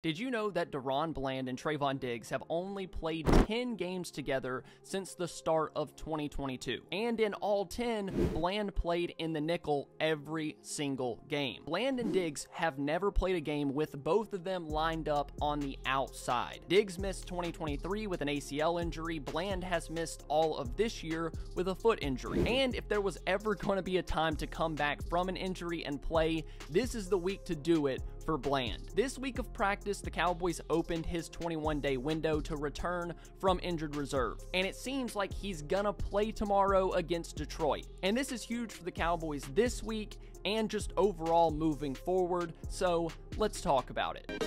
Did you know that Deron Bland and Trayvon Diggs have only played 10 games together since the start of 2022? And in all 10, Bland played in the nickel every single game. Bland and Diggs have never played a game with both of them lined up on the outside. Diggs missed 2023 with an ACL injury. Bland has missed all of this year with a foot injury. And if there was ever going to be a time to come back from an injury and play, this is the week to do it for Bland. This week of practice, the Cowboys opened his 21-day window to return from injured reserve, and it seems like he's gonna play tomorrow against Detroit. And this is huge for the Cowboys this week and just overall moving forward, so let's talk about it.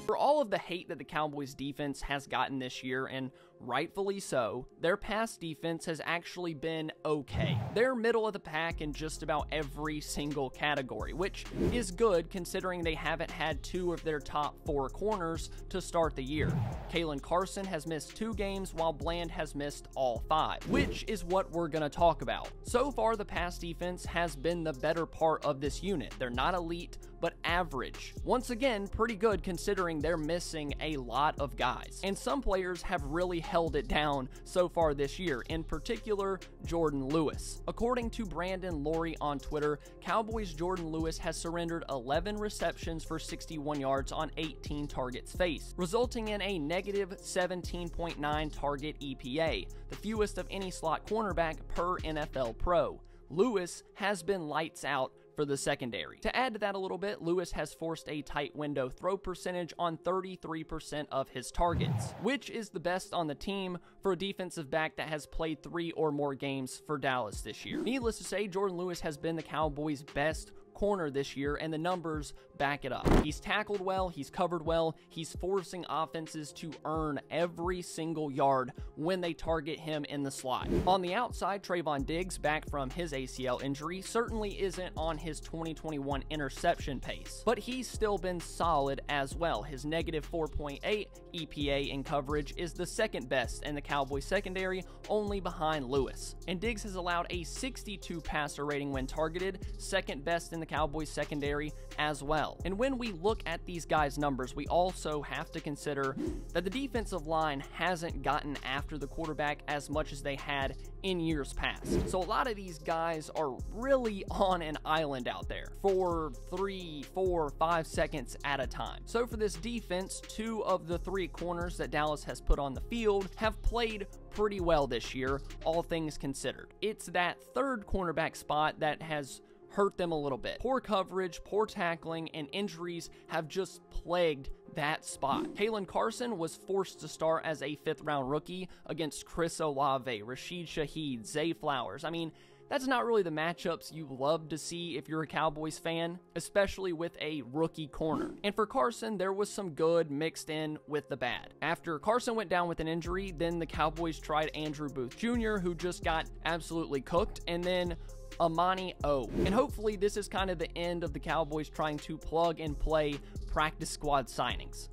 For all of the hate that the Cowboys defense has gotten this year, and rightfully so, their pass defense has actually been okay. They're middle of the pack in just about every single category, which is good considering they haven't had two of their top 4 corners to start the year. Kalen Carson has missed 2 games while Bland has missed all 5, which is what we're going to talk about. So far, the pass defense has been the better part of this unit. They're not elite, but average. Once again, pretty good considering they're missing a lot of guys. And some players have really held it down so far this year, in particular, Jordan Lewis. According to Brandon Laurie on Twitter, Cowboys' Jordan Lewis has surrendered 11 receptions for 61 yards on 18 targets faced, resulting in a negative 17.9 target EPA, the fewest of any slot cornerback per NFL Pro. Lewis has been lights out for the secondary. To add to that a little bit, Lewis has forced a tight window throw percentage on 33% of his targets, which is the best on the team for a defensive back that has played 3 or more games for Dallas this year. Needless to say, Jordan Lewis has been the Cowboys' best corner this year, and the numbers back it up. He's tackled well, he's covered well, he's forcing offenses to earn every single yard when they target him in the slot. On the outside, Trayvon Diggs, back from his ACL injury, certainly isn't on his 2021 interception pace, but he's still been solid as well. His negative 4.8 EPA in coverage is the second best in the Cowboys secondary, only behind Lewis. And Diggs has allowed a 62 passer rating when targeted, second best in the Cowboys secondary as well. And when we look at these guys' numbers, we also have to consider that the defensive line hasn't gotten after the quarterback as much as they had in years past. So a lot of these guys are really on an island out there for 3, 4, 5 seconds at a time. So for this defense, 2 of the 3 corners that Dallas has put on the field have played pretty well this year, all things considered. It's that third cornerback spot that has hurt them a little bit. Poor coverage, poor tackling, and injuries have just plagued that spot. Kalen Carson was forced to start as a 5th-round rookie against Chris Olave, Rashid Shaheed, Zay Flowers. I mean, that's not really the matchups you love to see if you're a Cowboys fan, especially with a rookie corner. And for Carson, there was some good mixed in with the bad. After Carson went down with an injury, then the Cowboys tried Andrew Booth Jr., who just got absolutely cooked, and then Amani O. And hopefully this is kind of the end of the Cowboys trying to plug and play practice squad signings.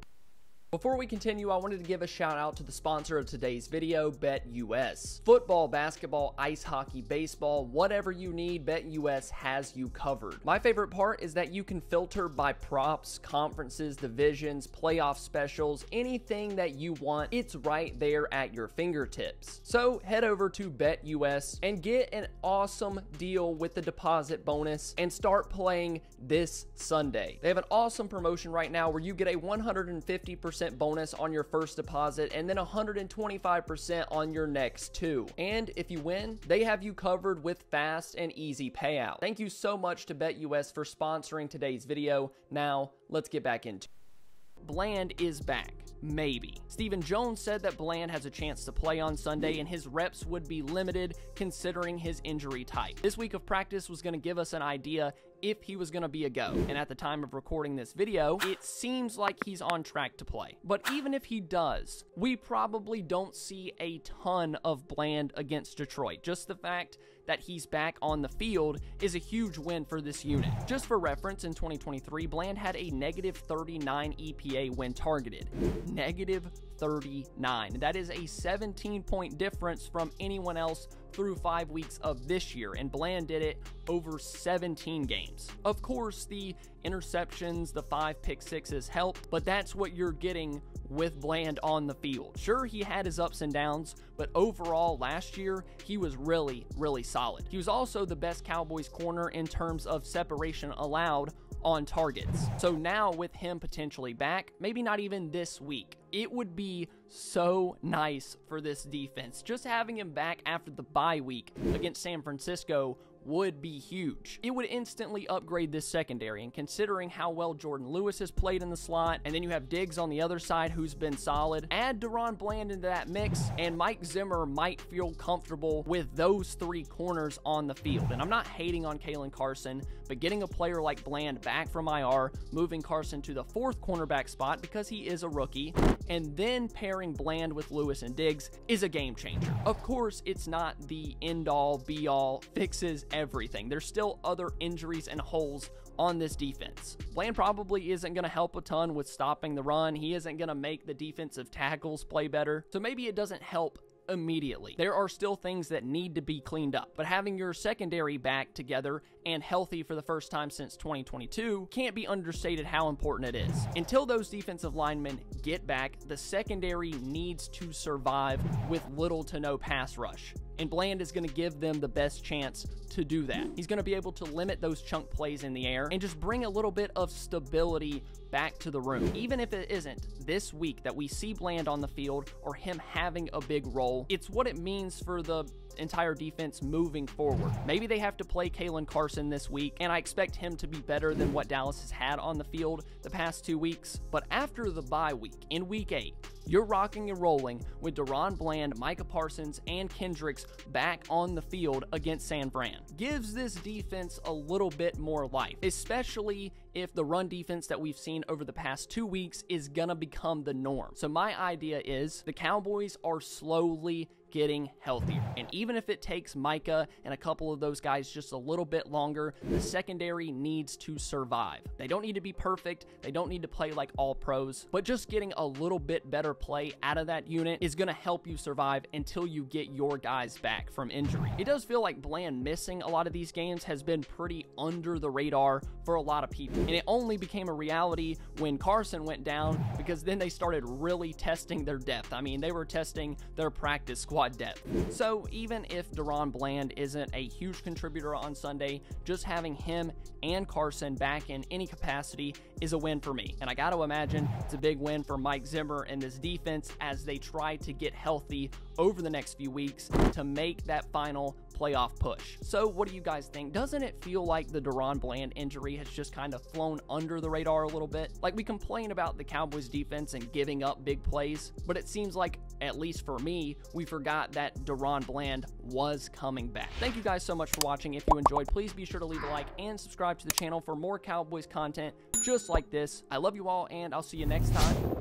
Before we continue, I wanted to give a shout out to the sponsor of today's video, BetUS. Football, basketball, ice hockey, baseball, whatever you need, BetUS has you covered. My favorite part is that you can filter by props, conferences, divisions, playoff specials, anything that you want, it's right there at your fingertips. So head over to BetUS and get an awesome deal with the deposit bonus and start playing this Sunday. They have an awesome promotion right now where you get a 150% bonus on your first deposit and then 125% on your next 2. And if you win, they have you covered with fast and easy payout. Thank you so much to BetUS for sponsoring today's video. Now, let's get back into it. Bland is back. Maybe. Stephen Jones said that Bland has a chance to play on Sunday and his reps would be limited considering his injury type. This week of practice was going to give us an idea if he was going to be a go. And at the time of recording this video, it seems like he's on track to play. But even if he does, we probably don't see a ton of Bland against Detroit. Just the fact that he's back on the field is a huge win for this unit. Just for reference, in 2023, Bland had a negative 39 EPA when targeted. Negative 39. That is a 17-point difference from anyone else through 5 weeks of this year, and Bland did it over 17 games. Of course, the interceptions, the 5 pick sixes helped, but that's what you're getting with Bland on the field. Sure, he had his ups and downs, but overall last year, he was really, really solid. He was also the best Cowboys corner in terms of separation allowed on targets. So now with him potentially back, maybe not even this week, it would be so nice for this defense. Just having him back after the bye week against San Francisco would be huge. It would instantly upgrade this secondary, and considering how well Jordan Lewis has played in the slot, and then you have Diggs on the other side who's been solid, add DaRon Bland into that mix, and Mike Zimmer might feel comfortable with those 3 corners on the field. And I'm not hating on Kalen Carson, but getting a player like Bland back from IR, moving Carson to the 4th cornerback spot because he is a rookie, and then pairing Bland with Lewis and Diggs is a game changer. Of course, it's not the end-all, be-all, fixes everything. There's still other injuries and holes on this defense. Bland probably isn't going to help a ton with stopping the run. He isn't going to make the defensive tackles play better. So maybe it doesn't help immediately. There are still things that need to be cleaned up, but having your secondary back together and healthy for the first time since 2022 can't be understated how important it is. Until those defensive linemen get back, the secondary needs to survive with little to no pass rush. And Bland is going to give them the best chance to do that. He's going to be able to limit those chunk plays in the air and just bring a little bit of stability back to the room. Even if it isn't this week that we see Bland on the field or him having a big role, it's what it means for the entire defense moving forward. Maybe they have to play Kalen Carson this week, and I expect him to be better than what Dallas has had on the field the past 2 weeks. But after the bye week, in week 8, you're rocking and rolling with DaRon Bland, Micah Parsons, and Kendricks back on the field against San Fran. Gives this defense a little bit more life, especially if the run defense that we've seen over the past 2 weeks is gonna become the norm. So my idea is the Cowboys are slowly getting healthier, and even if it takes Micah and a couple of those guys just a little bit longer, the secondary needs to survive. They don't need to be perfect, they don't need to play like all pros, but just getting a little bit better play out of that unit is going to help you survive until you get your guys back from injury. It does feel like Bland missing a lot of these games has been pretty under the radar for a lot of people, and it only became a reality when Carson went down, because then they started really testing their depth. I mean, they were testing their practice squad depth. So even if DaRon Bland isn't a huge contributor on Sunday, just having him and Carson back in any capacity is a win for me. And I got to imagine it's a big win for Mike Zimmer and this defense as they try to get healthy over the next few weeks to make that final playoff push. So what do you guys think? Doesn't it feel like the DaRon Bland injury has just kind of flown under the radar a little bit? Like, we complain about the Cowboys defense and giving up big plays, but it seems like, at least for me, we forgot that DaRon Bland was coming back. Thank you guys so much for watching. If you enjoyed, please be sure to leave a like and subscribe to the channel for more Cowboys content just like this. I love you all, and I'll see you next time.